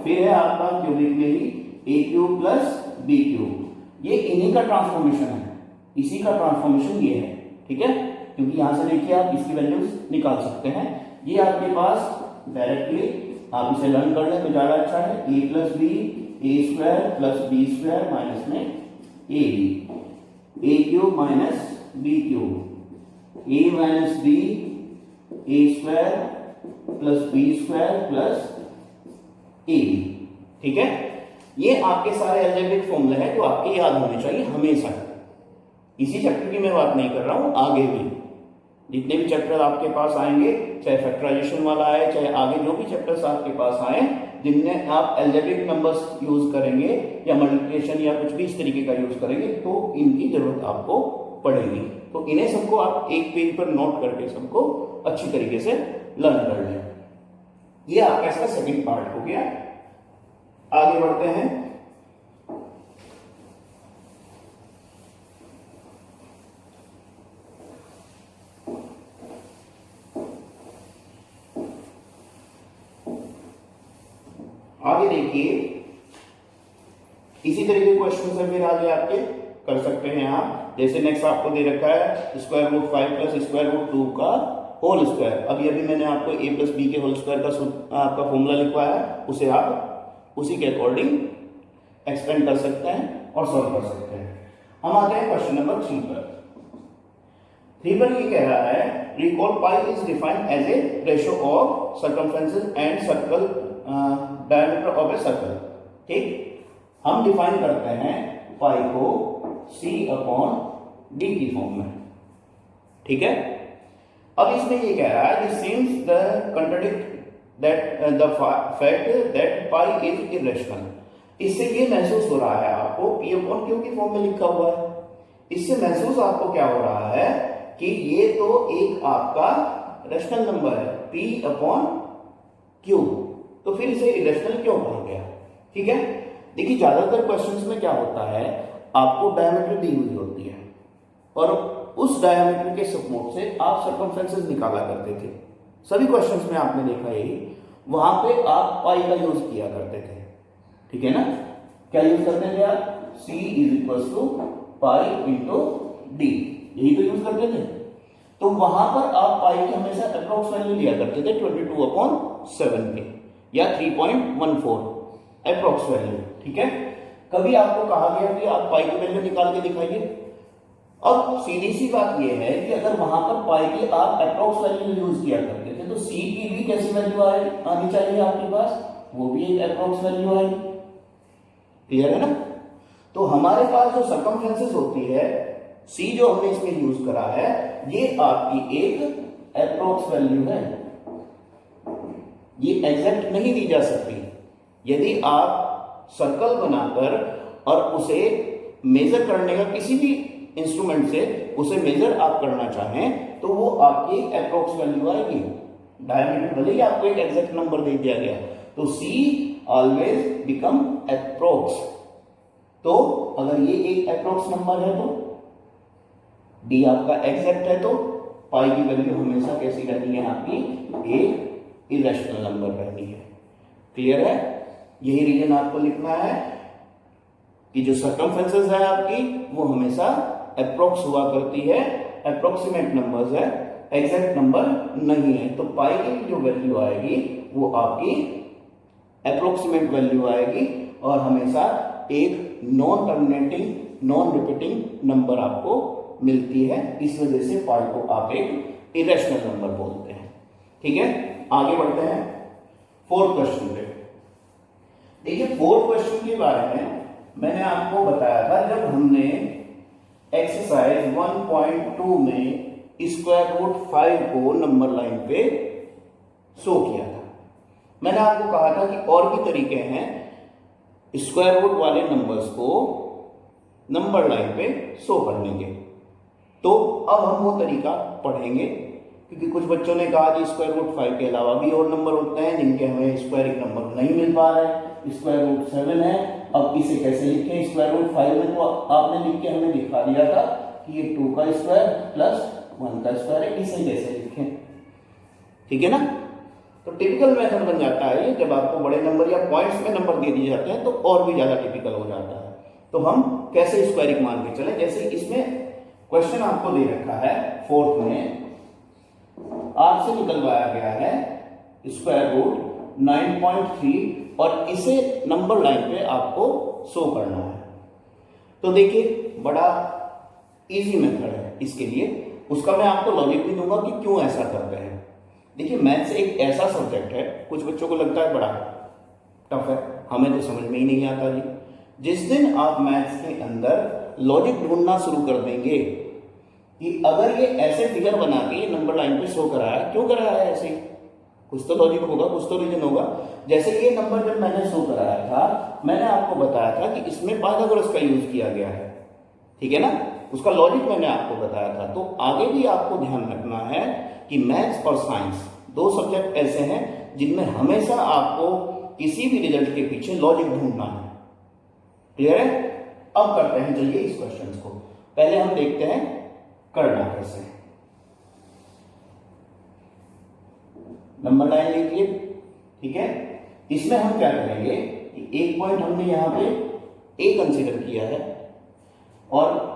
S1: फिर है आपका क्यूबिक में ही a cube plus b cube, ये इन्हीं का ट्रांसफॉर्मेशन है, इसी का ट्रांसफॉर्मेशन ये है। ठीक है, क्योंकि यहां से देखिए आप इसकी वैल्यूज निकाल सकते हैं, ये आपके पास डायरेक्टली आप इसे लर्न कर लें तो ज्यादा अच्छा है। a plus B, A square plus B square minus में A B, A cube minus B cube, A minus B, A square plus B square plus A B. ठीक है, ये आपके सारे अलजेब्रिक फॉर्मूले हैं जो आपके याद होने चाहिए हमेशा। इसी चैप्टर की मैं बात नहीं कर रहा हूं, आगे भी जितने भी चैप्टर आपके पास आएंगे, चाहे फैक्टराइजेशन वाला आए, चाहे आगे जो भी चैप्टर्स आपके पास आए जिनमें आप अलजेब्रिक नंबर्स यूज करेंगे या मल्टीप्लिकेशन या कुछ भी इस तरीके का यूज करेंगे, तो इनकी जरूरत आपको पड़ेगी। तो इन्हें सबको आप एक पेज पर नोट करके सबको अच्छी तरीके से लर्न कर लें। ये आपका इसका सेकंड पार्ट हो गया। आगे बढ़ते हैं। आगे देखिए, इसी तरह के क्वेश्चन से फिर आगे आपके कर सकते हैं आप। जैसे नेक्स्ट आपको दे रखा है square root 5 plus square root 2 का होल स्क्वायर। अभी मैंने आपको a प्लस बी के होल स्क्वायर का आपका फॉर्मूला लिखवाया है, उसे आप उसी के अकॉर्डिंग एक्सपेंड कर सकते हैं और सॉल्व कर सकते हैं। हम आते हैं क्वेश्चन नंबर 3 पर। 3 पर ये कह रहा है recall pi is defined as a ratio of circumferences and circle diameter of a circle. ठीक, हम डिफाइन करते हैं पाई को c अपॉन d की फॉर्म में। ठीक है, अब इसमें ये कह रहा है seems the contradict that the fact that pi is irrational. इससे ये महसूस हो रहा है आपको p अपॉन q की फॉर्म में लिखा हुआ है, इससे महसूस आपको क्या हो रहा है कि ये तो एक आपका रेशनल नंबर है p अपॉन q, तो फिर इसे इरेशनल क्यों कहा गया। ठीक है, देखिए ज्यादातर क्वेश्चंस में क्या होता है, आपको डायमीटर दी हुई होती है और उस डायमीटर के सपोर्ट से आप सर्कमफ्रेंसेस निकाला करते थे। सभी क्वेश्चंस में आपने देखा यही, वहां पे आप पाई का यूज किया करते थे। ठीक है ना, क्या यूज करते थे आप, c is equal to pi into d, यही तो यूज करते थे। तो वहां पर आप पाई की हमेशा अप्रोक्स वैल्यू लिया करते थे 22/7 पे या 3.14 अप्रोक्स वैल्यू। ठीक है, कभी आपको कहा गया कि आप पाई की वैल्यू निकाल के दिखाइए। अब सीधी सी बात यह है कि अगर वहां पर पाई की आप अप्रोक्स वैल्यू यूज किया करते थे तो सी की भी कैसी वैल्यू आनी चाहिए आपके पास, वो भी एक अप्रोक्स वैल्यू आएगी। क्लियर है ना, तो हमारे पास जो सर्कमफ्रेंसेस होती है सी जो हमने इसमें यूज करा है, ये आपकी एक अप्रोक्स वैल्यू है, ये एग्जैक्ट नहीं दी जा सकती। यदि आप सर्कल बनाकर और उसे मेजर करने का किसी भी इंस्ट्रूमेंट से उसे मेजर आप करना चाहें तो वो आपकी अप्रोक्स वैल्यू आएगी। डायमीटर भले ही आपको एक एग्जैक्ट नंबर दे दिया गया, तो सी ऑलवेज बिकम अप्रोक्स। तो अगर ये एक अप्रोक्स नंबर है तो डी आपका एग्जैक्ट है, तो पाई की वैल्यू हमेशा कैसी रहनी है आपकी, एक इरेशनल नंबर रहनी है। क्लियर है, यही रीजन आपको लिखना है कि जो सर्कमफ्रेंसेस है आपकी वो हमेशा अप्रोक्स हुआ करती है, अप्रोक्सीमेट नंबर्स है, एग्जैक्ट नंबर नहीं है। तो पाई की जो वैल्यू आएगी वो आपकी अप्रोक्सीमेट वैल्यू आएगी और हमेशा एक non terminating non repeating number आपको मिलती है। इस वजह से पाई को आप एक इरेशनल नंबर बोलते हैं। ठीक है, आगे बढ़ते हैं फोर्थ क्वेश्चन पे। देखिए फोर्थ क्वेश्चन के बारे में मैंने आपको बताया था जब हमने एक्सरसाइज 1.2 में स्क्वायर रूट 5 को नंबर लाइन पे शो किया था। मैंने आपको कहा था कि और भी तरीके हैं स्क्वायर रूट वाले नंबर्स को नंबर लाइन पे शो करने के। तो अब हम वो तरीका पढ़ेंगे, क्योंकि कुछ बच्चों ने कहा कि स्क्वायर रूट 5 के अलावा भी और नंबर होते हैं जिनके हमें स्क्वायरिक नंबर नहीं मिल पा रहे हैं। स्क्वायर रूट 7 है, अब इसे कैसे लिखें, स्क्वायर रूट 5 में तो आपने लिख के हमें दिखा दिया था कि ये 2 का स्क्वायर प्लस 1 का स्क्वायर है, इसे कैसे लिखें। ठीक है ना, तो टिपिकल मेथड बन जाता है ये, जब आपको बड़े नंबर या पॉइंट्स में नंबर दे दिए जाते हैं तो और भी ज्यादा टिपिकल हो जाता है। तो हम कैसे स्क्वायरिक मान के चले, जैसे इसमें क्वेश्चन आपको दे रखा है फोर्थ में, आपसे निकलवाया गया है स्क्वायर रूट 9.3 और इसे नंबर लाइन पे आपको शो करना है। तो देखिए बड़ा इजी मेथड है इसके लिए, उसका मैं आपको लॉजिक भी दूंगा कि क्यों ऐसा करते हैं। देखिए मैथ्स एक ऐसा सब्जेक्ट है, कुछ बच्चों को लगता है बड़ा टफ है, हमें तो समझ में ही नहीं आता जी। जिस दिन आप मैथ्स के अंदर लॉजिक ढूंढना शुरू कर देंगे कि अगर ये ऐसे फिगर बना के ये नंबर लाइन पे शो करा है, क्यों करा है ऐसे, कुछ तो लॉजिक होगा, कुछ तो रीजन होगा। जैसे ये नंबर जब मैंने शो कराया था, मैंने आपको बताया था कि इसमें पाइथागोरस का यूज किया गया है। ठीक है ना, उसका लॉजिक मैंने आपको बताया था। तो आगे भी आपको ध्यान रखना है कि मैथ्स और साइंस दो सब्जेक्ट ऐसे हैं जिनमें हमेशा आपको किसी भी रिजल्ट के पीछे लॉजिक ढूंढना है। क्लियर है, अब करते हैं चलिए इस क्वेश्चन को। पहले हम देखते हैं करना कैसे। नंबर लाइन लिखिए। ठीक है, इसमें हम क्या करेंगे कि एक पॉइंट हमने यहां पे ए कंसीडर किया है और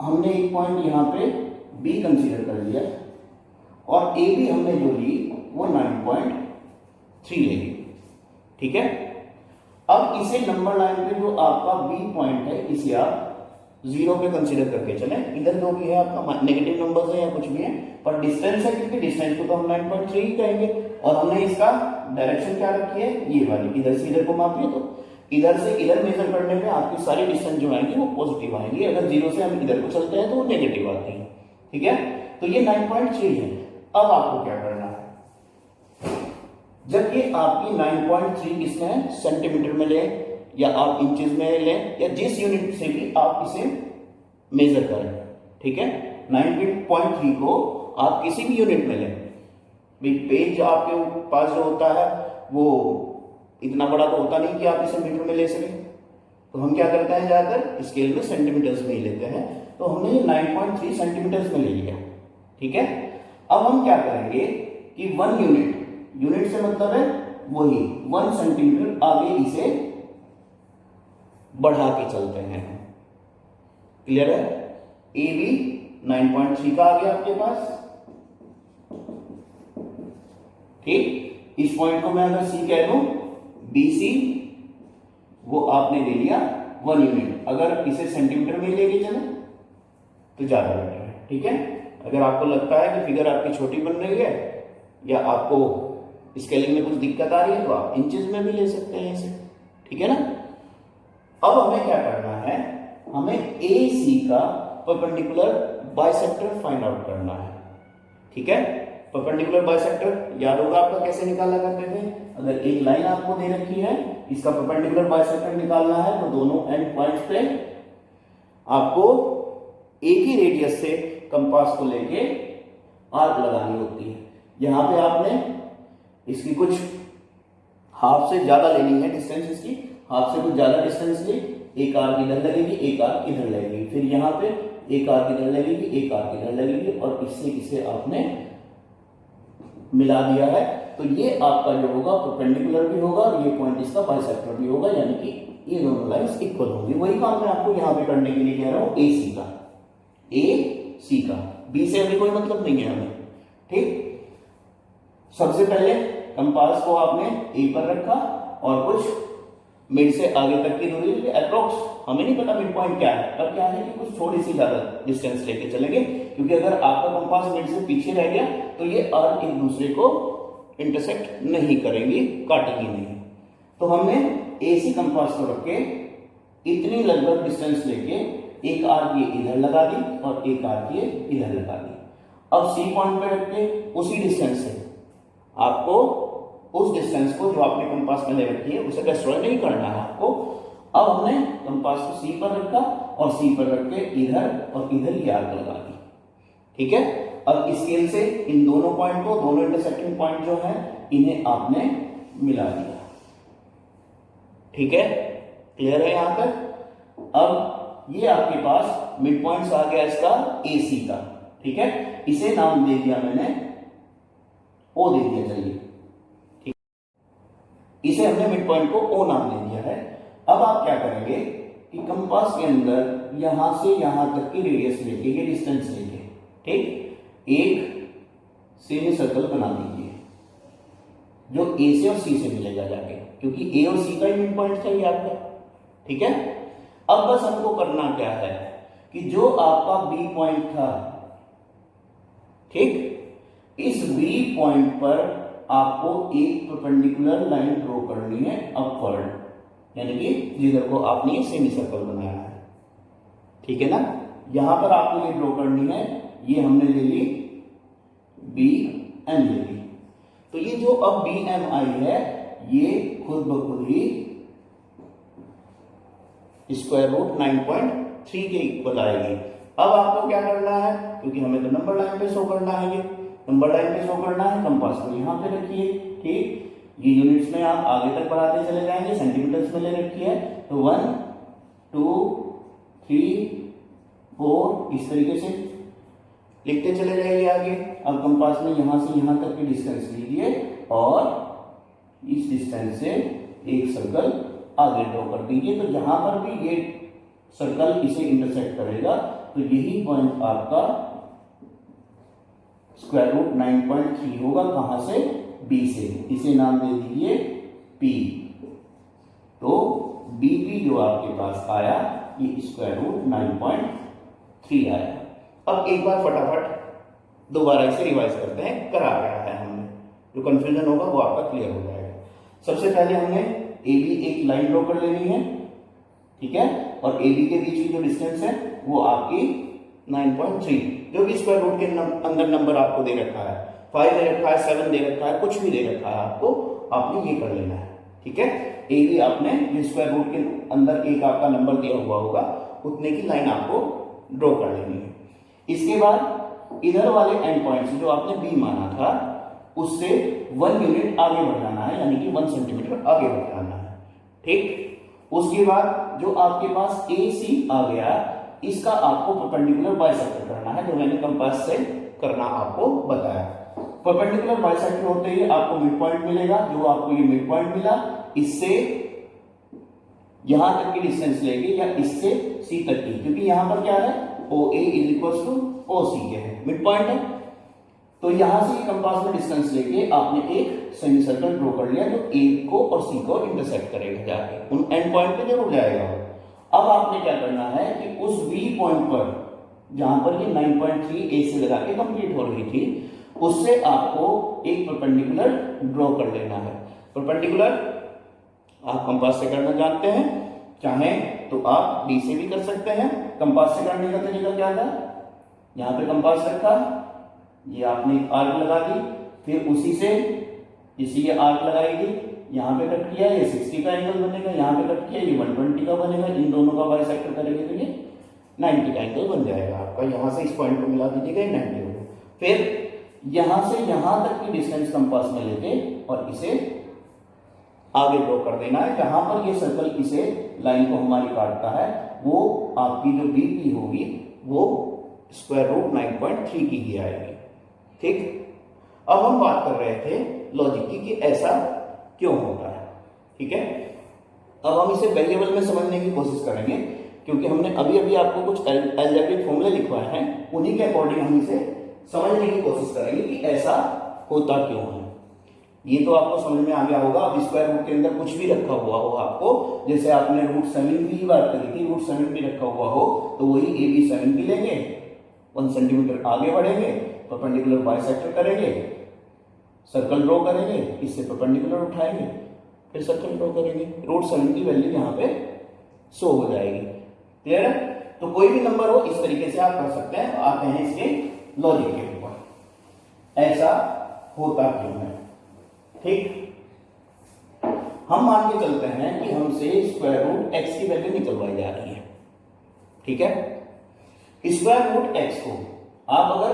S1: हमने एक पॉइंट यहाँ पे बी कंसीडर कर लिया और ए बी हमने जो ली वो 9.3 लेगी। ठीक है, अब इसे नंबर लाइन पे जो आपका बी पॉइंट है इसे आप 0 पे कंसीडर करके चले। इधर जो भी है आपका नेगेटिव नंबर्स है या कुछ भी है, पर डिस्टेंस है क्योंकि डिस्टेंस को तो हम 9.3 ही कहेंगे और हमने इसका डायरेक्शन क्या रखी है, ये वाली, इधर से इधर को मापिए तो इधर से इधर मेजर करने पे आपकी सारी डिस्टेंस जो आएंगी वो पॉजिटिव आएंगी। अगर 0 से हम इधर को चलते हैं तो वो नेगेटिव आती है। ठीक है, तो ये 9.3 है। अब आपको क्या करना है, जब ये आपकी 9.3 किसमें है, सेंटीमीटर में लें या आप इंचेस में लें या जिस यूनिट से भी आप इसे मेजर करें। ठीक है, 9.3 को आप किसी भी यूनिट में लें। पेज आपके पास जो होता है वो इतना बड़ा तो होता नहीं कि आप इसे मीटर में ले सकें, तो हम क्या करते हैं, ज्यादातर स्केल में सेंटीमीटर्स में ही लेते हैं। तो हमने 9.3 सेंटीमीटर्स में ले लिया। ठीक है, अब हम क्या करेंगे कि 1 यूनिट, यूनिट से मतलब है वही 1 सेंटीमीटर आगे इसे बढ़ा के चलते हैं। क्लियर है, ए बी 9.3 का आ गया आपके पास। ठीक, इस पॉइंट को मैं अगर सी कह दूं, बी सी, वो आपने ले लिया 1 यूनिट। अगर इसे सेंटीमीटर में लेके चले तो ज्यादा बेटर है। ठीक है, अगर आपको लगता है कि फिगर आपकी छोटी बन रही है या आपको स्केलिंग में कुछ दिक्कत आ रही है तो आप इंचेस में भी ले सकते हैं इसे। ठीक है ना, अब हमें क्या करना है, हमें ए सी का परपेंडिकुलर बाइसेक्टर फाइंड आउट करना है। ठीक है, परपेंडिकुलर बाइसेक्टर याद होगा आपका कैसे निकाला करते थे, अगर एक लाइन आपको दे रखी है, इसका परपेंडिकुलर बाइसेक्टर निकालना है तो दोनों एंड पॉइंट्स पे आपको एक ही रेडियस से कंपास को लेके आर्क लगानी होती है। यहां पे आपने इसकी कुछ हाफ से ज्यादा लेनी है डिस्टेंस, इसकी हाफ से कुछ ज्यादा डिस्टेंस ली, एक आर्क इधर लगेगी, एक आर्क इधर लगेगी, फिर यहाँ पे एक आर्क इधर लगेगी, एक आर्क इधर लगेगी और इससे इसे आपने मिला दिया है। तो ये आपका जो होगा परपेंडिकुलर भी होगा और ये पॉइंट इसका बाइसेक्टर भी होगा, यानी कि ये दोनों लाइंस इक्वल होंगी। वही काम मैं आपको यहाँ पे करने के लिए कह रहा हूँ, ए सी का, ए सी का, बी से अभी कोई मतलब नहीं है हमें। ठीक, सबसे पहले कंपास को आपने ए पर रखा और कुछ मिड से आगे तक की दूरी अप्रोक्स, हमें नहीं पता मिड पॉइंट क्या है, पर क्या है कि कुछ थोड़ी सी ज्यादा डिस्टेंस लेके चलेंगे, क्योंकि अगर आपका कंपास मिड से पीछे रह गया तो ये आर्क एक दूसरे को इंटरसेक्ट नहीं करेंगी, काटेंगी नहीं। तो हमने ए सी कंपास को रख के इतनी लगभग डिस्टेंस लेके एक आर्क ये इधर लगा दी और एक आर्क ये इधर लगा दी। अब सी पॉइंट पे रख के उसी डिस्टेंस से आपको उस डिस्टेंस को जो आपने कंपास में ले रखी है उसे डिस्ट्रॉय नहीं करना है आपको। अब हमने कंपास को सी पर रखा और सी पर रख के इधर और इधर ये आर्क लगा दी। ठीक है, अब स्केल से इन दोनों पॉइंट को, दोनों इंटरसेक्टिंग पॉइंट जो है, इन्हें आपने मिला दिया। ठीक है, क्लियर है यहां तक। अब ये आपके पास मिड पॉइंट्स आ गया इसका ए सी का। ठीक है, इसे नाम दे दिया मैंने ओ दे दिया, चलिए ठीक, इसे हमने मिड पॉइंट को ओ नाम दे दिया है। अब आप क्या करेंगे कि कंपास के अंदर यहां से यहां तक की रेडियस लेके, ये डिस्टेंस लेके, ठीक, एक सेमी सर्कल बना दीजिए जो ए से और सी से मिलेगा जाके, क्योंकि ए और सी का ही मिड पॉइंट था ये आपका। ठीक है, अब बस हमको करना क्या है कि जो आपका बी पॉइंट था, ठीक, इस बी पॉइंट पर आपको एक परपेंडिकुलर लाइन ड्रॉ करनी है अपवर्ड, यानी कि जिधर को आपने सेमी सर्कल बनाया है। ठीक है ना, यहां पर आपको ये ड्रॉ करनी है, ये हमने ले ली बी एम ले ली। तो ये जो अब बी एम आई है ये खुद ब खुद ही स्क्वायर रूट 9.3 के इक्वल आएगी। अब आपको क्या करना है, क्योंकि हमें तो नंबर लाइन पे शो करना है, ये नंबर लाइन पे शो करना है, कंपास को यहाँ पे रखिए। ठीक, ये यूनिट्स में आप आगे तक बढ़ाते चले जाएंगे, सेंटीमीटर्स में ले रखी है, तो 1 2 3 4 इस तरीके से लिखते चले जाइए आगे। अब कंपास में यहां से यहां तक की डिस्टेंस लीजिए और इस डिस्टेंस से एक सर्कल आगे ड्रॉ कर दीजिए। तो जहां पर भी ये सर्कल इसे इंटरसेक्ट करेगा तो यही पॉइंट आपका स्क्वायर रूट 9.3 होगा। कहां से? बी से। इसे नाम दे दीजिए पी। तो बीपी जो आपके पास आया ये स्क्वायर रूट 9.3 आया। अब एक बार फटाफट दोबारा इसे रिवाइज करते हैं, करा गया है हमने, जो कंफ्यूजन होगा वो आपका क्लियर हो जाएगा। सबसे पहले हमने ए बी एक लाइन ड्रॉ कर लेनी है, ठीक है, और ए बी के बीच की जो डिस्टेंस है वो आपकी 9.3, जो भी स्क्वायर रूट के अंदर नंबर आपको दे रखा है, 5 दे रखा है, 7 दे रखा है, कुछ भी दे रखा है आपको, आपने ये कर लेना है, ठीक है। ए बी आपने जो स्क्वायर रूट के अंदर एक आपका नंबर दिया हुआ होगा उतने की लाइन आपको ड्रॉ कर लेनी है। इसके बाद इधर वाले एंड पॉइंट जो आपने बी माना था उससे 1 यूनिट आगे बढ़ जाना है, यानी कि 1 सेंटीमीटर आगे बढ़ जाना है, ठीक। उसके बाद जो आपके पास ए सी आ गया, इसका आपको परपेंडिकुलर बाइसेक्टर करना है, जो मैंने कंपास से करना आपको बताया। परपेंडिकुलर बाइसेक्टर होते ही आपको मिड पॉइंट मिलेगा, जो आपको ये मिड पॉइंट मिला, इससे यहां तक की डिस्टेंस लेंगे या इससे सी तक की, क्योंकि यहां पर क्या है ओ ए इज इक्वल टू ओ सी के है, मिड पॉइंट है। तो यहां से कंपास में डिस्टेंस लेके आपने एक सेमी सर्कल ड्रॉ कर लिया जो ए को और सी को इंटरसेक्ट करेगा, जाके उन एंड पॉइंट पे जरूर जाएगा। अब आपने क्या करना है कि उस बी पॉइंट पर जहां पर ये 9.3 ए से लगा के कंप्लीट हो रही थी, उससे आपको एक परपेंडिकुलर ड्रॉ कर लेना है। परपेंडिकुलर आप कंपास से करना जानते हैं, चाहे तो आप डी से भी कर सकते हैं। कंपास से करने का तरीका क्या था, यहां पे कंपास रखा, ये आपने आर्क लगा दी, फिर उसी से इसी ये आर्क लगाई थी, यहाँ पे कट किया, ये 60 का एंगल बनेगा, यहाँ पे कट किया, ये 120 का बनेगा, इन दोनों का बाइसेक्टर करेंगे तो ये 90 का एंगल बन जाएगा आपका। यहाँ से इस पॉइंट को मिला दीजिएगा, 90 होगा। फिर यहाँ से यहाँ तक की डिस्टेंस कंपास में लेके और इसे आगे ड्रॉ कर देना है, जहां पर ये सर्कल इसे लाइन को हमारी काटता है, वो आपकी जो बीपी होगी वो स्क्वायर रूट 9.3 की ही आएगी, ठीक। अब हम बात कर रहे थे लॉजिक की कि ऐसा क्यों होता है, ठीक है। अब हम इसे वेरिएबल में समझने की कोशिश करेंगे, क्योंकि हमने अभी अभी आपको कुछ अलजेब्रिक फॉर्मूले लिखवाए हैं, उन्हीं के अकॉर्डिंग हम इसे समझने की कोशिश करेंगे कि ऐसा होता क्यों है। ये तो आपको समझ में आ गया होगा। अब स्क्वायर रूट के अंदर कुछ भी रखा हुआ हो आपको, जैसे आपने रूट 7 की बात करी थी, रूट 7 भी रखा हुआ हो तो वही ए बी 7 भी लेंगे, 1 सेंटीमीटर आगे बढ़ेंगे, परपेंडिकुलर बाइसेक्टर करेंगे, सर्कल ड्रॉ करेंगे, इससे परपेंडिकुलर उठाएंगे, फिर सर्कल ड्रॉ करेंगे, रूट 7 की वैल्यू यहाँ पे शो हो जाएगी। क्लियर है? तो कोई भी नंबर हो इस तरीके से आप कर सकते हैं। आते हैं इसके लॉजिक के ऊपर, ऐसा होता क्यों है, ठीक। हम मान के चलते हैं कि हमसे स्क्वायर रूट एक्स की वैल्यू निकलवाई जा रही है, ठीक है। स्क्वायर रूट एक्स को आप अगर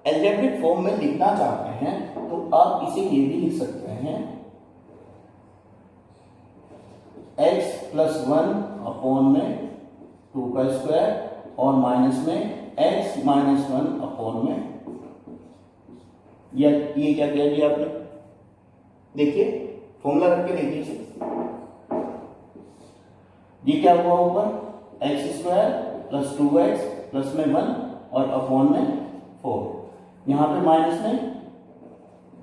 S1: अलजेब्रिक फॉर्म में लिखना चाहते हैं तो आप इसे ये भी लिख सकते हैं x + 1 अपॉन में 2 का स्क्वायर और माइनस में x - 1 अपॉन में, या ये क्या किया जी आपने, देखिए फॉर्मूला रख के देखिए इसे, ये क्या हुआ ऊपर x² + 2x प्लस में 1 और अपॉन में 4, यहां पे माइनस में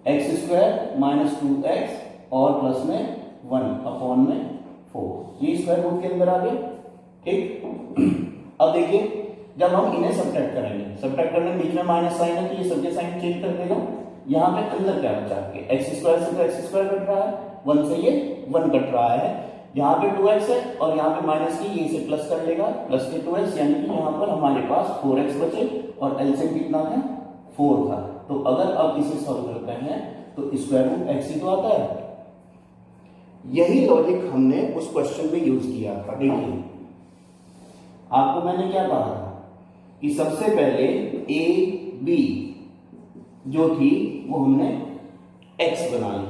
S1: x² - 2x और प्लस में 1 अपॉन में 4, ये स्क्वायर रूट के अंदर आ गए, ठीक। अब देखिए जब हम इन्हें सब्ट्रैक्ट करेंगे, सब्ट्रैक्ट करने में बीच में माइनस साइन है तो ये सबके साइन चेंज कर देगा। यहाँ पे अंदर क्या बचा के x² से तो x² कट रहा है, 1 से ये 1 कट रहा है, यहाँ पे 2x है और यहाँ पे माइनस की, ये इसे प्लस कर लेगा, प्लस के 2x, यानी कि यहाँ पर हमारे पास 4x बचे और एलसीएम कितना था, 4 था। तो अगर अब इसे सॉल्व करते हैं तो स्क्वायर रूट x ही तो आता है। यही लॉजिक हमने उस क्वेश्चन में यूज किया था। देखिए आपको मैंने क्या कहा था कि सबसे पहले ए बी जो थी वो हमने x बना ली,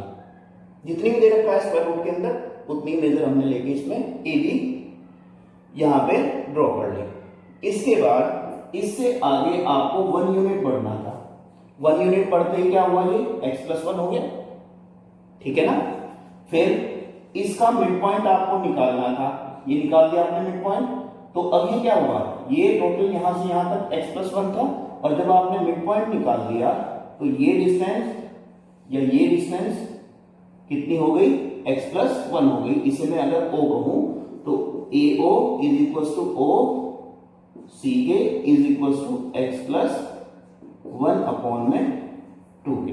S1: जितनी भी दे रखा है स्क्वायर रूट के अंदर उतनी मेजर हमने लेके इसमें ए बी यहां पे ड्रॉ कर ली। इसके बाद इससे आगे आपको 1 यूनिट बढ़ना था, 1 यूनिट बढ़ते ही क्या हुआ, ये x + 1 हो गया, ठीक है ना। फिर इसका मिड पॉइंट आपको निकालना था, ये निकाल दिया आपने मिड पॉइंट, तो अब ये क्या हुआ, ये टोटल यहां से यहां तक x+1 था, और जब आपने मिड पॉइंट निकाल दिया तो ये डिस्टेंस या ये डिस्टेंस कितनी हो गई, x+1 हो गई। इसे मैं अगर O कहूं तो AO is equal to O CK is equal to x+1 upon में 2k।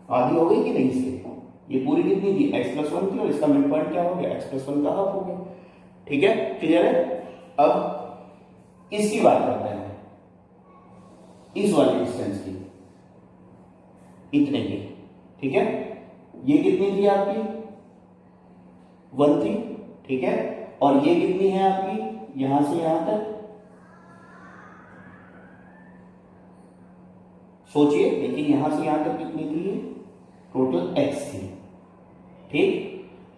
S1: आधी हो गई कि नहीं इसके, ये पूरी कितनी थी, x+1 थी, और इसका मिड पॉइंट क्या हो गया, x+1 का हाफ हो गया। ठीक है, क्लियर है। अब इसकी बात करते हैं, इस वाली डिस्टेंस की, इतने की। ठीक है, ये कितनी थी आपकी, 1 थी। ठीक है, और ये कितनी है आपकी, यहां से यहां तक, सोचिए, लेकिन यहां से यहां तक कितनी थी, टोटल x थी। ठीक,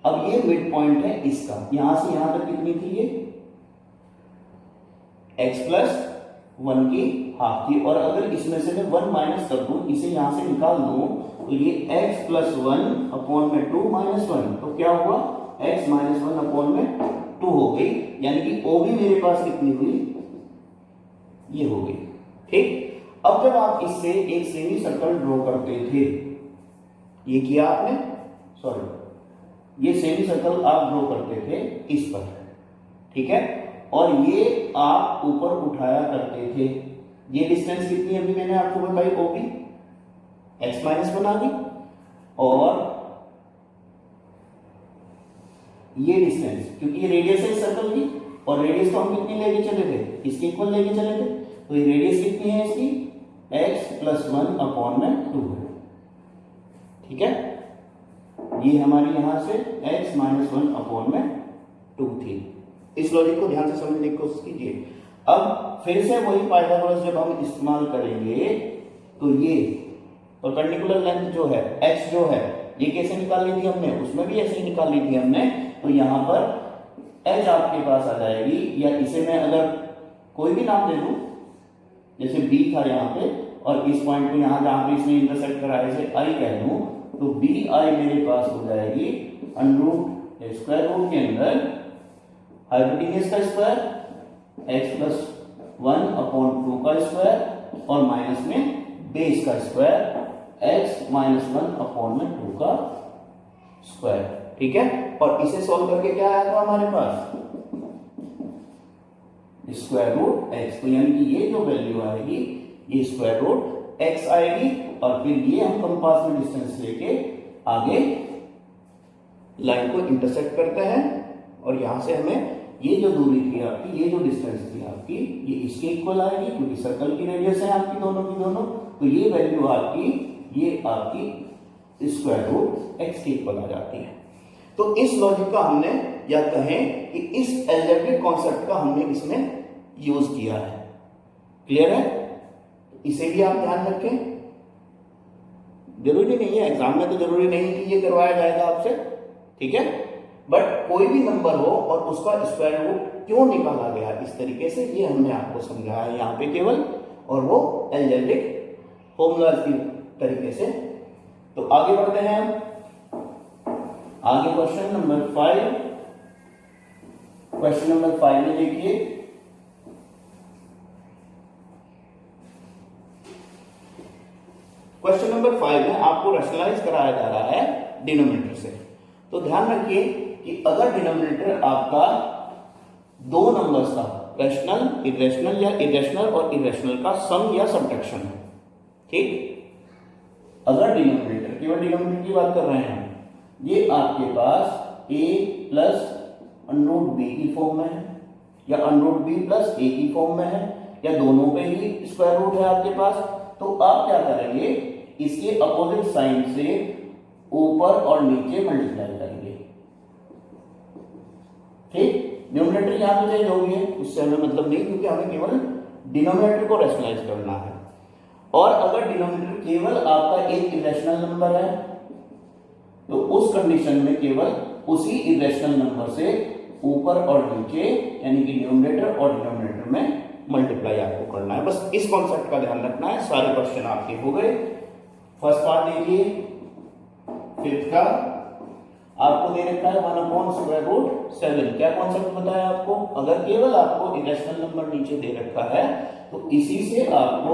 S1: अब ये मिड पॉइंट है इसका, यहां से यहां तक कितनी थी, ये x+1 की हाफ थी। और अगर इसमें से मैं 1 माइनस कर दूं, इसे यहां से निकाल दूं, तो ये x+1 अपॉन में 2 माइनस 1, तो क्या हुआ, x-1 अपॉन में 2 हो गई, यानी कि O भी मेरे पास कितनी हुई, ये हो गई। ठीक, अब जब आप इससे एक सेमी सर्कल ड्रॉ करते थे, ये किया आपने, सॉरी, ये सेमी सर्कल आप ड्रॉ करते थे इस पर। ठीक है, और ये आप ऊपर उठाया करते थे। ये डिस्टेंस कितनी अभी मैंने आपको बताई, OP x-1 आ गई, और ये डिस्टेंस, क्योंकि ये रेडियस है इस सर्कल की, और रेडियस तो हम कितनी लेके चले थे, इसके इक्वल लेके चले थे, तो ये रेडियस कितनी है इसकी, x+1 अपॉन में 2 है। ठीक है, ये हमारी यहां से x-1 अपॉन में 2 थी। इस लॉजिक को ध्यान से समझने की कोशिश कीजिए। अब फिर से वही पाइथागोरस जब हम इस्तेमाल करेंगे, तो ये परपेंडिकुलर लेंथ जो है, x जो है, ये कैसे निकाल ली थी हमने, उसमें भी ऐसे ही निकाल ली थी हमने। तो यहां पर h आपके पास आ जाएगी, या इसे मैं अगर कोई भी नाम दे दूं, जैसे b था यहाँ पे, और इस पॉइंट को यहां जहां पे इसने इंटरसेक्ट करा है इसे i कह दूं, तो bi मेरे पास हो जाएगी अंडर स्क्वायर रूट के अंदर हाइपोटेन्यूज का स्क्वायर x+1 अपॉन 2 का स्क्वायर, और माइनस में बेस का स्क्वायर x-1 अपॉन में 2 का स्क्वायर। ठीक है, और इसे सॉल्व करके क्या आया था हमारे पास, स्क्वायर रूट x। तो यानी कि ये जो वैल्यू आएगी, ये स्क्वायर रूट x आएगी, और फिर ये हम कंपास में डिस्टेंस लेके आगे लाइन को इंटरसेक्ट करते हैं, और यहां से हमें ये जो दूरी थी आपकी, ये जो डिस्टेंस थी आपकी, ये इसके इक्वल आएगी, क्योंकि सर्कल की रेडियस है आपकी दोनों की दोनों। तो ये वैल्यू आपकी, ये आपकी स्क्वायर रूट x के इक्वल आ जाती है। तो इस लॉजिक का हमने, या कहें कि इस एल्जेब्रिक कॉन्सेप्ट का हमने इसमें यूज किया है। क्लियर है, इसे भी आप ध्यान रखें। जरूरी नहीं है, एग्जाम में तो जरूरी नहीं कि ये करवाया जाएगा आपसे, ठीक है, बट कोई भी नंबर हो और उसका स्क्वायर रूट क्यों निकाला गया इस तरीके से, ये हमने आपको समझाया है यहाँ पे केवल, और वो एल्जेब्रिक फॉर्मूलाज की तरीके से। तो आगे बढ़ते हैं हम, आगे क्वेश्चन नंबर 5। क्वेश्चन नंबर 5 में देखिए, क्वेश्चन नंबर 5 में आपको रैशनलाइज कराया जा रहा है डिनोमिनेटर से। तो ध्यान रखिए कि अगर डिनोमिनेटर आपका दो नंबर्स का रैशनल, इरेशनल या इरेशनल और इरेशनल का सम या सब्ट्रैक्शन है, ठीक, अगर डिनोमिनेटर, केवल डिनोमिनेटर की बात कर रहे हैं, ये आपके पास a प्लस अंडर b की फॉर्म में है, या अंडर b प्लस a की फॉर्म में है, या दोनों पे ही स्क्वायर रूट है आपके पास, तो आप क्या करेंगे, इसके अपोजिट साइन से ऊपर और नीचे मल्टीप्लाई करेंगे। ठीक, डिनोमिनेटर यहां पे चेंज हो गई है, उससे हमें मतलब नहीं, क्योंकि हमें केवल डिनोमिनेटर को रैशनलाइज करना है। और अगर डिनोमिनेटर केवल आपका एक इरेशनल नंबर है, तो उस कंडीशन में केवल उसी इरेशनल नंबर से ऊपर और नीचे, यानी कि न्यूमरेटर और डिनोमिनेटर में मल्टीप्लाई आपको करना है। बस इस कॉन्सेप्ट का ध्यान रखना है। सारे क्वेश्चन आपके हो गए। फर्स्ट पार्ट देखिए, फिफ्थ का, आपको दे रखा है 1/√7। क्या कॉन्सेप्ट बताया आपको? अगर केवल आपको इरेशनल नंबर नीचे दे रखा है तो इसी से आपको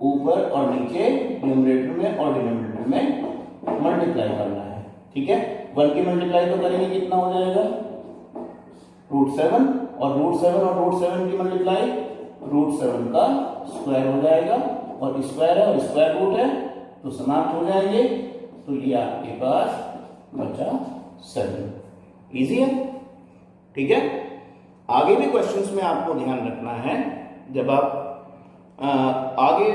S1: ऊपर और नीचे न्यूमरेटर में और डिनोमिनेटर में मल्टीप्लाई करना है। ठीक है, 1 की मल्टीप्लाई तो करेंगे, कितना हो जाएगा? √7, और √7 की मल्टीप्लाई √7 का स्क्वायर हो जाएगा, और स्क्वायर है और स्क्वायर रूट है तो समाप्त हो जाएंगे। तो ये आपके पास बचा 7। इजी है। ठीक है, आगे भी क्वेश्चंस में आपको ध्यान रखना है, जब आप आगे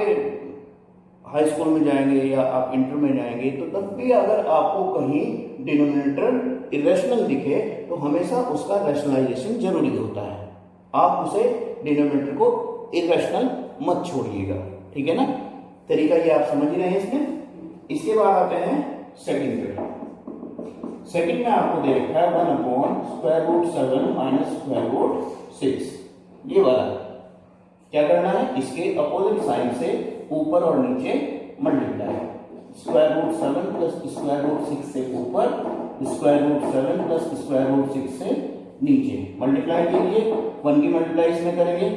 S1: हाई स्कूल में जाएंगे या आप इंटर में जाएंगे तो तब भी अगर आपको कहीं डिनोमिनेटर इरेशनल दिखे तो हमेशा उसका रैशनलाइजेशन जरूरी होता है। आप उसे डिनोमिनेटर को इरेशनल मत छोड़िएगा। ठीक है ना, तरीका ये आप समझ रहे हैं इसमें। इसके बाद आते हैं सेकंड पे। सेकंड में आपको दे रखा है 1/√7 - √6। ये वाला क्या करना है? इसके अपोजिट साइन से ऊपर और नीचे मल्टीप्लाई। √7 प्लस √6 से ऊपर, √7 प्लस √6 से नीचे मल्टीप्लाई कीजिए। 1 की मल्टीप्लाई इसमें करेंगे,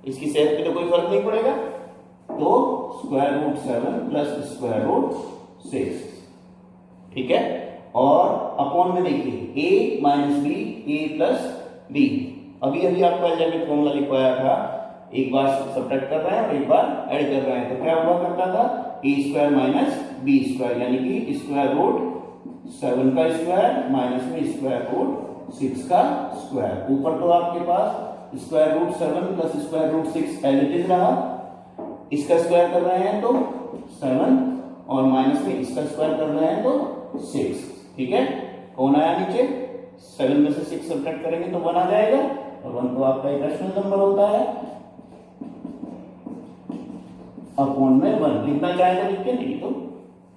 S1: इसकी सेट पे तो कोई फर्क नहीं पड़ेगा, तो √7 प्लस √6। ठीक है, और अपॉन में देखिए a minus b, a plus b. अभी अभी आपको अलजेब्रिक फॉर्मूला लिखवाया था, एक बार सब्ट्रैक्ट कर रहे हैं और एक बार ऐड कर रहे हैं, तो क्या हुआ करता था? a² माइनस b², यानी कि √7 का स्क्वायर माइनस में √6 का स्क्वायर। ऊपर तो आपके पास √7 प्लस √6 एज इट इज रहा, इसका स्क्वायर कर रहे हैं तो 7, और माइनस में इसका स्क्वायर कर रहे हैं तो 6। ठीक है, कौन आया नीचे? 7 में से 6 सब्ट्रैक्ट करेंगे तो 1 आ जाएगा, और 1 तो आपका इरेशनल नंबर होता है। अपॉन में 1 लिखना चाहेंगे लिख के, नहीं तो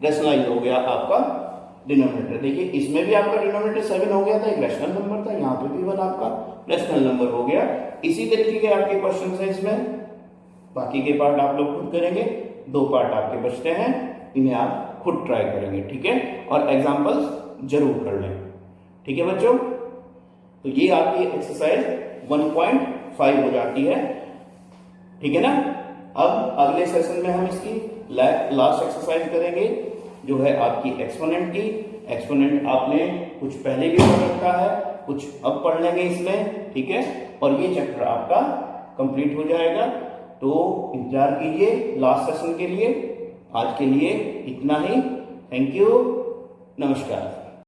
S1: रैशनलाइज हो गया आपका डिनोमिनेटर। देखिए इसमें भी आपका डिनोमिनेटर 7 हो गया था, एक रैशनल नंबर था, यहाँ पे भी 1 आपका रैशनल नंबर हो गया। इसी तरीके के आपके क्वेश्चन है इसमें। बाकी के पार्ट आप लोग खुद करेंगे, 2 पार्ट आपके बचते हैं, इन्हें आप खुद ट्राई करेंगे। ठीक है, और एग्जाम्पल्स जरूर कर लें। ठीक है बच्चों, तो ये आपकी एक्सरसाइज 1.5 हो जाती है। ठीक है ना, अब अगले सेशन में हम इसकी लास्ट एक्सरसाइज करेंगे, जो है आपकी एक्सपोनेंट की। एक्सपोनेंट आपने कुछ पहले भी पढ़ रखा है, कुछ अब पढ़ लेंगे इसमें। ठीक है, और ये चैप्टर आपका कंप्लीट हो जाएगा, तो इंतजार कीजिए लास्ट सेशन के लिए। आज के लिए इतना ही। थैंक यू, नमस्कार।